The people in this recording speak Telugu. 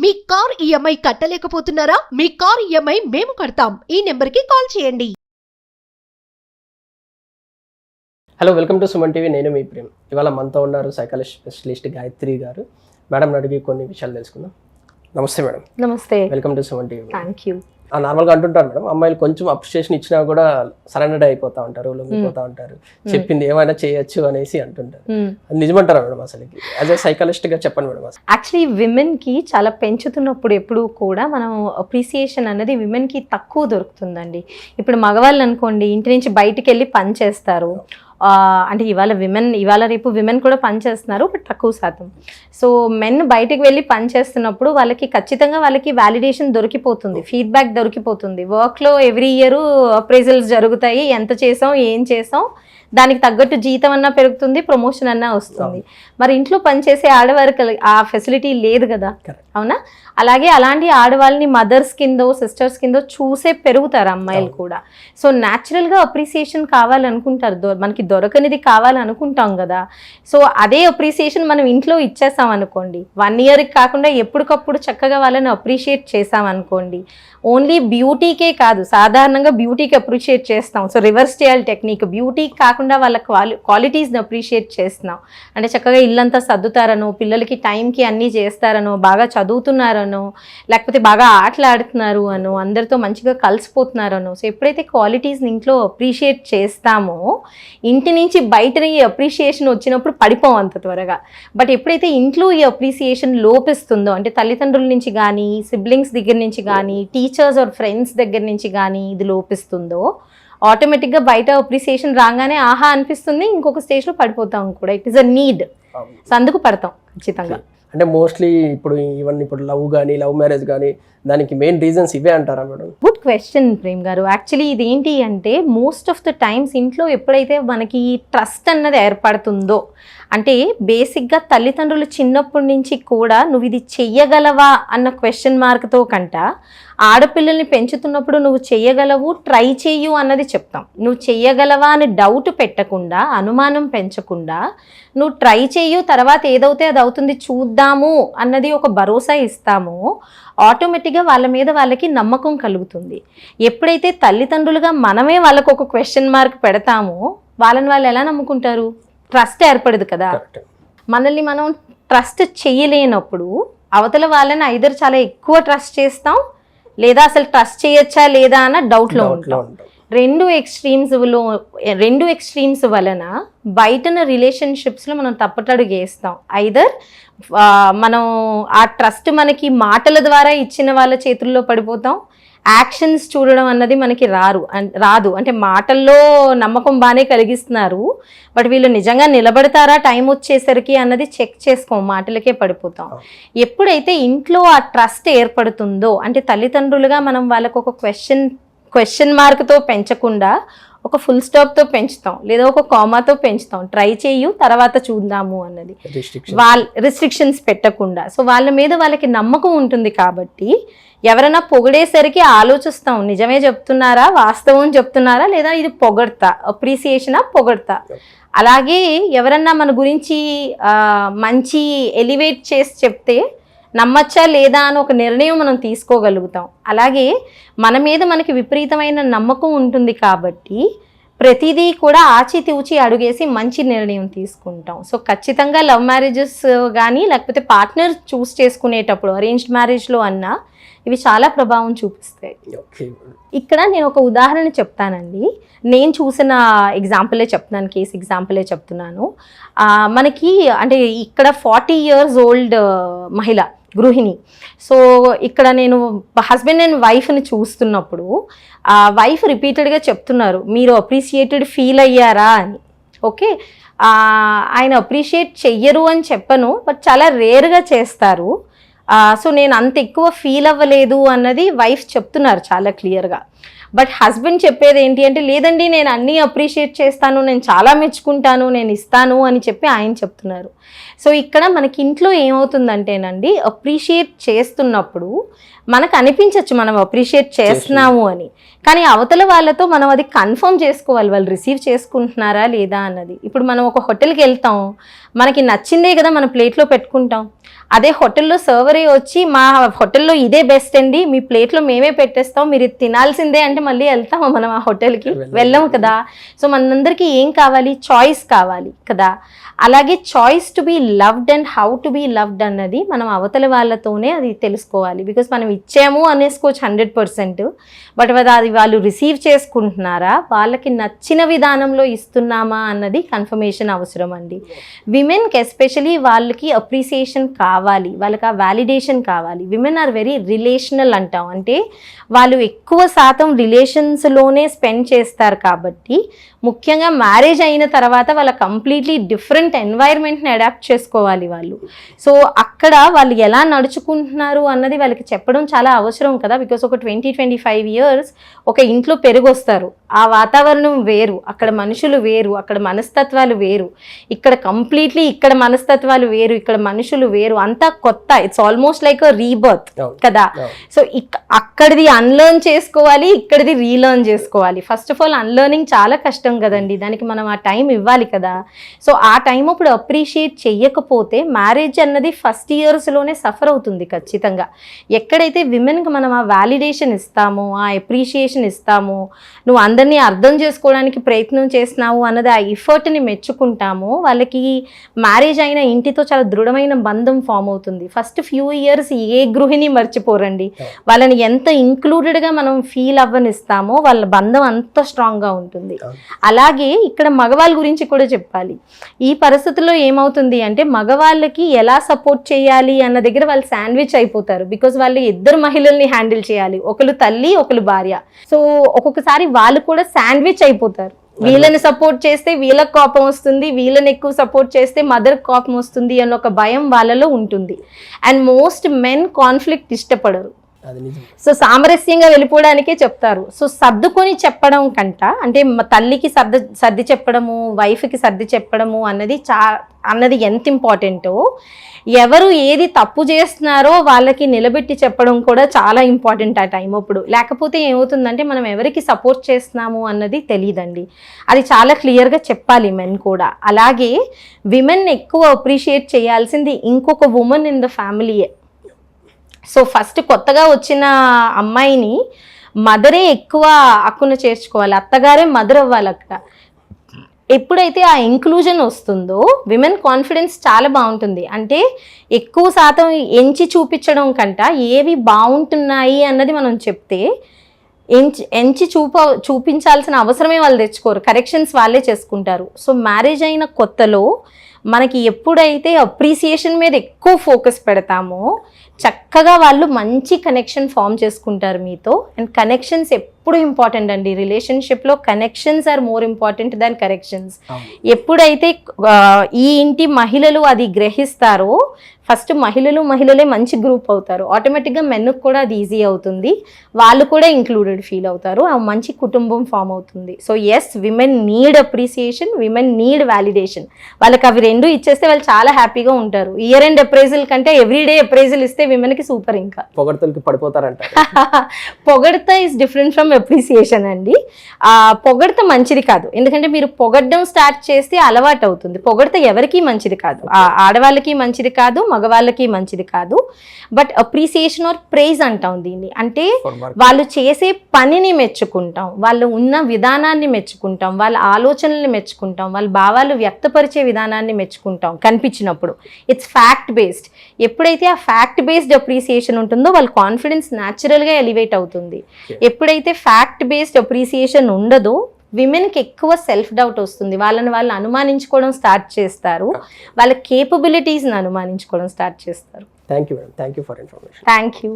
మీ కార్ ఈఎంఐ కట్టలేకపోతున్నారా? మీ కార్ ఈఎంఐ మేము కడతాం. ఈ నెంబర్కి కాల్ చేయండి. Hello, welcome to Suman TV. నేను మీ ప్రేమ్. ఇవాళ మనతో ఉన్నారు సైకాలజిస్ట్ స్పెషలిస్ట్ గాయత్రి గారు. మేడం అడిగి కొన్ని విషయాలు తెలుసుకుందాం. నమస్తే మేడం. నమస్తే. Welcome to Suman TV. Thank you. నార్మల్గా అంటుంటారు మేడం, అమ్మాయిలు కొంచెం అప్రిషియేషన్ ఇచ్చినా కూడా సరెండర్ అయిపోతా ఉంటారు, లొంగిపోతా ఉంటారు, చెప్పింది ఏమైనా చేయొచ్చు అనేసి అంటుంటారు. అది నిజమంటారా మేడం? అసలుకి యాజ్ ఎ సైకాలజిస్ట్ గా చెప్పండి మేడం. యాక్చువల్లీ విమెన్ కి చాలా పెంచుతున్నప్పుడు ఎప్పుడు కూడా మనం అప్రిసియేషన్ అనేది విమెన్ కి తక్కువ దొరుకుతుందండి. ఇప్పుడు మగవాళ్ళు అనుకోండి, ఇంటి నుంచి బయటికి వెళ్ళి పని చేస్తారు. అంటే ఇవాళ రేపు విమెన్ కూడా పని చేస్తున్నారు, బట్ తక్కువ శాతం. సో మెన్ బయటికి వెళ్ళి పని చేస్తున్నప్పుడు వాళ్ళకి ఖచ్చితంగా వ్యాలిడేషన్ దొరికిపోతుంది, ఫీడ్బ్యాక్ దొరికిపోతుంది. వర్క్లో ఎవ్రీ ఇయర్ అప్రైజల్స్ జరుగుతాయి, ఎంత చేసాం, ఏం చేసాం, దానికి తగ్గట్టు జీతం అన్నా పెరుగుతుంది, ప్రమోషన్ అన్నా వస్తుంది. మరి ఇంట్లో పనిచేసే ఆడవారికి ఆ ఫెసిలిటీ లేదు కదా, అవునా? అలాగే అలాంటి ఆడవాళ్ళని మదర్స్ కిందో సిస్టర్స్ కిందో చూసే పెరుగుతారు అమ్మాయిలు కూడా. సో న్యాచురల్గా అప్రిసియేషన్ కావాలనుకుంటారు, మనకి దొరకనిది కావాలనుకుంటాం కదా. సో అదే అప్రిసియేషన్ మనం ఇంట్లో ఇచ్చేసాం అనుకోండి, 1 ఇయర్కి కాకుండా ఎప్పటికప్పుడు చక్కగా వాళ్ళని అప్రిషియేట్ చేసామనుకోండి, ఓన్లీ బ్యూటీకే కాదు, సాధారణంగా బ్యూటీకి అప్రిషియేట్ చేస్తాం. సో రివర్స్ చేయాలి టెక్నిక్. బ్యూటీకి కాకుండా వాళ్ళ క్వాలిటీస్ని అప్రిషియేట్ చేస్తున్నాం అంటే చక్కగా ఇల్లంతా సర్దుతారనో, పిల్లలకి టైంకి అన్నీ చేస్తారనో, బాగా చదువుతున్నారనో, లేకపోతే బాగా ఆటలాడుతున్నారు అనో, అందరితో మంచిగా కలిసిపోతున్నారనో. సో ఎప్పుడైతే క్వాలిటీస్ని ఇంట్లో అప్రిషియేట్ చేస్తామో, ఇంటి నుంచి బయట ఈ అప్రిషియేషన్ వచ్చినప్పుడు పడిపోం అంత త్వరగా. బట్ ఎప్పుడైతే ఇంట్లో ఈ అప్రిసియేషన్ లోపిస్తుందో, అంటే తల్లిదండ్రుల నుంచి కానీ, సిబ్లింగ్స్ దగ్గర నుంచి కానీ, టీచర్స్ ఆర్ ఫ్రెండ్స్ దగ్గర నుంచి కానీ ఇది లోపిస్తుందో, ఆటోమేటిక్గా బయట అప్రిసియేషన్ రాగానే ఆహా అనిపిస్తుంది, ఇంకొక స్టేజ్లో పడిపోతాం కూడా. It is a need. So అందుకు పడతాం ఖచ్చితంగా. అంటే మోస్ట్లీ ఇప్పుడు లవ్ మ్యారేజ్ కానీ దానికి మెయిన్ రీజన్స్ ఇవే అంటారా మేడం? గుడ్ క్వశ్చన్ ప్రేమ్ గారు. యాక్చువల్లీ ఇది ఏంటి అంటే, మోస్ట్ ఆఫ్ ద టైమ్స్ ఇంట్లో ఎప్పుడైతే మనకి ట్రస్ట్ అన్నది ఏర్పడుతుందో, అంటే బేసిక్గా తల్లిదండ్రులు చిన్నప్పటి నుంచి కూడా నువ్వు ఇది చెయ్యగలవా అన్న క్వశ్చన్ మార్క్తో కంట, ఆడపిల్లల్ని పెంచుతున్నప్పుడు నువ్వు చెయ్యగలవు, ట్రై చెయ్యు అన్నది చెప్తాం. నువ్వు చెయ్యగలవా అని డౌట్ పెట్టకుండా, అనుమానం పెంచకుండా, నువ్వు ట్రై చెయ్యు, తర్వాత ఏదవుతే అది అవుతుంది చూద్దాము అన్నది ఒక భరోసా ఇస్తామో, ఆటోమేటిక్గా వాళ్ళకి నమ్మకం కలుగుతుంది. ఎప్పుడైతే తల్లిదండ్రులుగా మనమే వాళ్ళకు ఒక క్వశ్చన్ మార్క్ పెడతామో, వాళ్ళు ఎలా నమ్ముకుంటారు? ట్రస్ట్ ఏర్పడదు కదా. మనల్ని మనం ట్రస్ట్ చెయ్యలేనప్పుడు అవతల వాళ్ళని ఐదర్ చాలా ఎక్కువ ట్రస్ట్ చేస్తాం, లేదా అసలు ట్రస్ట్ చేయొచ్చా లేదా అన్న డౌట్లో ఉంటాం. రెండు ఎక్స్ట్రీమ్స్ వలన బయటన రిలేషన్షిప్స్లో మనం తప్పటడుగు వేస్తాం. ఐదర్ మనం ఆ ట్రస్ట్ మనకి మాటల ద్వారా ఇచ్చిన వాళ్ళ చేతుల్లో పడిపోతాం, యాక్షన్స్ చూడడం అన్నది మనకి రాదు. అంటే మాటల్లో నమ్మకం బాగానే కలిగిస్తున్నారు, బట్ వీళ్ళు నిజంగా నిలబడతారా టైం వచ్చేసరికి అన్నది చెక్ చేసుకోం, మాటలకే పడిపోతాం. ఎప్పుడైతే ఇంట్లో ఆ ట్రస్ట్ ఏర్పడుతుందో, అంటే తల్లిదండ్రులుగా మనం వాళ్ళకు ఒక క్వశ్చన్ మార్క్తో పెంచకుండా ఒక ఫుల్ స్టాప్తో పెంచుతాం, లేదా ఒక కామాతో పెంచుతాం, ట్రై చేయు తర్వాత చూద్దాము అన్నది, రిస్ట్రిక్షన్స్ పెట్టకుండా. సో వాళ్ళ మీద వాళ్ళకి నమ్మకం ఉంటుంది కాబట్టి ఎవరైనా పొగిడేసరికి ఆలోచిస్తాం, నిజమే చెప్తున్నారా, వాస్తవం చెప్తున్నారా, లేదా ఇది పొగడతా, అప్రిసియేషనా, పొగడతా. అలాగే ఎవరన్నా మన గురించి మంచి ఎలివేట్ చేసి చెప్తే నమ్మచ్చా లేదా అని ఒక నిర్ణయం మనం తీసుకోగలుగుతాం. అలాగే మన మీద మనకి విపరీతమైన నమ్మకం ఉంటుంది కాబట్టి ప్రతిదీ కూడా ఆచితూచి అడుగేసి మంచి నిర్ణయం తీసుకుంటాం. సో ఖచ్చితంగా లవ్ మ్యారేజెస్ కానీ, లేకపోతే పార్ట్నర్ చూస్ చేసుకునేటప్పుడు అరేంజ్డ్ మ్యారేజ్లో అన్నా ఇవి చాలా ప్రభావం చూపిస్తాయి. ఇక్కడ నేను ఒక ఉదాహరణ చెప్తానండి. నేను చూసిన కేస్ ఎగ్జాంపులే చెప్తున్నాను. మనకి అంటే ఇక్కడ 40 years old మహిళ, గృహిణి. సో ఇక్కడ నేను హస్బెండ్ అండ్ వైఫ్ని చూస్తున్నప్పుడు వైఫ్ రిపీటెడ్గా చెప్తున్నారు, మీరు అప్రిషియేటెడ్ ఫీల్ అయ్యారా అని. ఓకే, ఆయన అప్రిషియేట్ చెయ్యరు అని చెప్పను, బట్ చాలా రేర్గా చేస్తారు. సో నేను అంత ఎక్కువ ఫీల్ అవ్వలేదు అన్నది వైఫ్ చెప్తున్నారు చాలా క్లియర్గా. బట్ హస్బెండ్ చెప్పేది ఏంటి అంటే లేదండి నేను అన్నీ అప్రిషియేట్ చేస్తాను, నేను చాలా మెచ్చుకుంటాను, నేను ఇస్తాను అని చెప్పి ఆయన చెప్తున్నారు. సో ఇక్కడ మనకి ఇంట్లో ఏమవుతుందంటేనండి, అప్రిషియేట్ చేస్తున్నప్పుడు మనకు అనిపించవచ్చు మనం అప్రిషియేట్ చేస్తున్నాము అని, కానీ అవతల వాళ్ళతో మనం అది కన్ఫర్మ్ చేసుకోవాలి, వాళ్ళు రిసీవ్ చేసుకుంటున్నారా లేదా అన్నది. ఇప్పుడు మనం ఒక హోటల్కి వెళ్తాం, మనకి నచ్చిందే కదా మన ప్లేట్లో పెట్టుకుంటాం. అదే హోటల్లో సర్వరే వచ్చి మా హోటల్లో ఇదే బెస్ట్ అండి, మీ ప్లేట్లో మేమే పెట్టేస్తాం, మీరు ఇది తినాల్సిందే అంటే మళ్ళీ వెళ్తామా మనం ఆ హోటల్కి? వెళ్ళము కదా. సో మనందరికీ ఏం కావాలి? చాయిస్ కావాలి కదా. అలాగే choice to be loved and how to be loved అన్నది మనం అవతల వాళ్ళతోనే అది తెలుసుకోవాలి. బికాస్ మనం ఇచ్చాము అనేసుకోవచ్చు 100%, బట్ అది వాళ్ళు రిసీవ్ చేసుకుంటున్నారా, వాళ్ళకి నచ్చిన విధానంలో ఇస్తున్నామా అన్నది కన్ఫర్మేషన్ అవసరం అండి. విమెన్కి ఎస్పెషలీ వాళ్ళకి అప్రిసియేషన్ కావాలి, వాళ్ళకి ఆ వ్యాలిడేషన్ కావాలి. విమెన్ ఆర్ వెరీ రిలేషనల్ అంటాం, అంటే వాళ్ళు ఎక్కువ శాతం రిలేషన్స్లోనే స్పెండ్ చేస్తారు కాబట్టి ముఖ్యంగా మ్యారేజ్ అయిన తర్వాత వాళ్ళ కంప్లీట్లీ డిఫరెంట్ ఎన్వైర్న్మెంట్ని అడాప్ట్ చేసుకోవాలి వాళ్ళు. సో అక్కడ వాళ్ళు ఎలా నడుచుకుంటున్నారు అన్నది వాళ్ళకి చెప్పడం చాలా అవసరం కదా. బికాస్ ఒక 20-25 years ఒక ఇంట్లో పెరిగొస్తారు, ఆ వాతావరణం వేరు, అక్కడ మనుషులు వేరు, అక్కడ మనస్తత్వాలు వేరు, ఇక్కడ కంప్లీట్లీ ఇక్కడ మనస్తత్వాలు వేరు, ఇక్కడ మనుషులు వేరు, అంతా కొత్త. It's almost like a rebirth కదా. సో అక్కడిది అన్లర్న్ చేసుకోవాలి, ఇక్కడిది రీలర్న్ చేసుకోవాలి. ఫస్ట్ ఆఫ్ ఆల్ అన్లర్నింగ్ చాలా కష్టం కదండి, దానికి మనం ఆ టైం ఇవ్వాలి కదా. సో ఆ టైం అప్పుడు అప్రిషియేట్ చెయ్యకపోతే మ్యారేజ్ అన్నది ఫస్ట్ ఇయర్స్లోనే సఫర్ అవుతుంది ఖచ్చితంగా. ఎక్కడైతే విమెన్కి మనం ఆ వ్యాలిడేషన్ ఇస్తామో, ఆ అప్రిషియేషన్ ఇస్తామో, నువ్వు అందరినీ అర్థం చేసుకోవడానికి ప్రయత్నం చేస్తున్నావు అన్నది ఆ ఎఫర్ట్ని మెచ్చుకుంటామో, వాళ్ళకి మ్యారేజ్ అయిన ఇంటితో చాలా దృఢమైన బంధం ఫామ్ అవుతుంది. ఫస్ట్ ఫ్యూ ఇయర్స్ ఏ గృహిణి మర్చిపోరండి, వాళ్ళని ఎంత ఇంక్లూడెడ్గా మనం ఫీల్ అవ్వనిస్తామో వాళ్ళ బంధం అంత స్ట్రాంగ్గా ఉంటుంది. అలాగే ఇక్కడ మగవాళ్ళ గురించి కూడా చెప్పాలి. ఈ పరిస్థితుల్లో ఏమవుతుంది అంటే మగవాళ్ళకి ఎలా సపోర్ట్ చేయాలి అన్న దగ్గర వాళ్ళు శాండ్విచ్ అయిపోతారు. బికాజ్ వాళ్ళు ఇద్దరు మహిళల్ని హ్యాండిల్ చేయాలి, ఒకరు తల్లి ఒకరు భార్య. సో ఒక్కొక్కసారి వాళ్ళు కూడా శాండ్విచ్ అయిపోతారు. వీళ్ళని సపోర్ట్ చేస్తే వీళ్ళకి కోపం వస్తుంది, వీళ్ళని ఎక్కువ సపోర్ట్ చేస్తే మదర్ కోపం వస్తుంది అన్న ఒక భయం వాళ్ళలో ఉంటుంది. అండ్ మోస్ట్ మెన్ కాన్ఫ్లిక్ట్ ఇష్టపడరు. సో సామరస్యంగా వెళ్ళిపోవడానికే చెప్తారు. సో సర్దుకొని చెప్పడం కంట, అంటే తల్లికి సర్ది చెప్పడము, వైఫ్కి సర్ది చెప్పడము అన్నది ఎంత ఇంపార్టెంటో, ఎవరు ఏది తప్పు చేస్తున్నారో వాళ్ళకి నిలబెట్టి చెప్పడం కూడా చాలా ఇంపార్టెంట్ ఆ టైం అప్పుడు. లేకపోతే ఏమవుతుందంటే మనం ఎవరికి సపోర్ట్ చేస్తున్నాము అన్నది తెలియదండి. అది చాలా క్లియర్గా చెప్పాలి మెన్ కూడా. అలాగే విమెన్ ఎక్కువ అప్రిషియేట్ చేయాల్సింది ఇంకొక ఉమెన్ ఇన్ ద ఫ్యామిలీయే. సో ఫస్ట్ కొత్తగా వచ్చిన అమ్మాయిని మదరే ఎక్కువ హక్కున చేర్చుకోవాలి, అత్తగారే మదర్ అవ్వాలి అక్కడ. ఎప్పుడైతే ఆ ఇంక్లూజన్ వస్తుందో విమెన్ కాన్ఫిడెన్స్ చాలా బాగుంటుంది. అంటే ఎక్కువ శాతం ఎంచి చూపించడం కంట ఏవి బాగుంటున్నాయి అన్నది మనం చెప్తే ఎంచి చూపించాల్సిన అవసరమే వాళ్ళు తెచ్చుకోరు, కరెక్షన్స్ వాళ్ళే చేసుకుంటారు. సో మ్యారేజ్ అయిన కొత్తలో మనకి ఎప్పుడైతే అప్రిసియేషన్ మీద ఎక్కువ ఫోకస్ పెడతామో చక్కగా వాళ్ళు మంచి కనెక్షన్ ఫామ్ చేసుకుంటారు మీతో. అండ్ కనెక్షన్స్ ఎప్పుడు ఇంపార్టెంట్ అండి రిలేషన్షిప్లో. Connections are more important than corrections. ఎప్పుడైతే ఈ ఇంటి మహిళలు అది గ్రహిస్తారో ఫస్ట్ మహిళలే మంచి గ్రూప్ అవుతారు, ఆటోమేటిక్గా మెన్కి కూడా అది ఈజీ అవుతుంది, వాళ్ళు కూడా ఇంక్లూడెడ్ ఫీల్ అవుతారు, ఆ మంచి కుటుంబం ఫామ్ అవుతుంది. So yes, women need appreciation, women need validation. వాళ్ళకి అవి రెండు ఇచ్చేస్తే వాళ్ళు చాలా హ్యాపీగా ఉంటారు. ఇయర్ ఎండ్ అప్రైజల్ కంటే ఎవ్రీడే అప్రైజల్ ఇస్తే విమెన్కి సూపర్. ఇంకా పొగడ్తలకి పడిపోతారంట. పొగడ్త ఈజ్ డిఫరెంట్ ఫ్రమ్ అప్రిసియేషన్ అండి. పొగడ్త మంచిది కాదు, ఎందుకంటే మీరు పొగడ్డం స్టార్ట్ చేస్తే అలవాటు అవుతుంది. పొగడ్త ఎవరికి మంచిది కాదు, ఆడవాళ్ళకి మంచిది కాదు, మగవాళ్ళకి మంచిది కాదు. బట్ అప్రిసియేషన్ ఆర్ ప్రైజ్ అంటాం దీన్ని. అంటే వాళ్ళు చేసే పనిని మెచ్చుకుంటాం, వాళ్ళు ఉన్న విధానాన్ని మెచ్చుకుంటాం, వాళ్ళ ఆలోచనల్ని మెచ్చుకుంటాం, వాళ్ళ భావాలు వ్యక్తపరిచే విధానాన్ని మెచ్చుకుంటాం కనిపించినప్పుడు. It's fact based. ఎప్పుడైతే ఆ ఫ్యాక్ట్ బేస్డ్ అప్రిసియేషన్ ఉంటుందో వాళ్ళ కాన్ఫిడెన్స్ న్యాచురల్గా ఎలివేట్ అవుతుంది. ఎప్పుడైతే ఫ్యాక్ట్ బేస్డ్ అప్రిసియేషన్ ఉండదో విమెన్కి ఎక్కువ సెల్ఫ్ డౌట్ వస్తుంది, వాళ్ళని వాళ్ళు అనుమానించుకోవడం స్టార్ట్ చేస్తారు, వాళ్ళ కేపబిలిటీస్ని అనుమానించుకోవడం స్టార్ట్ చేస్తారు. Thank you madam, thank you for information. Thank you.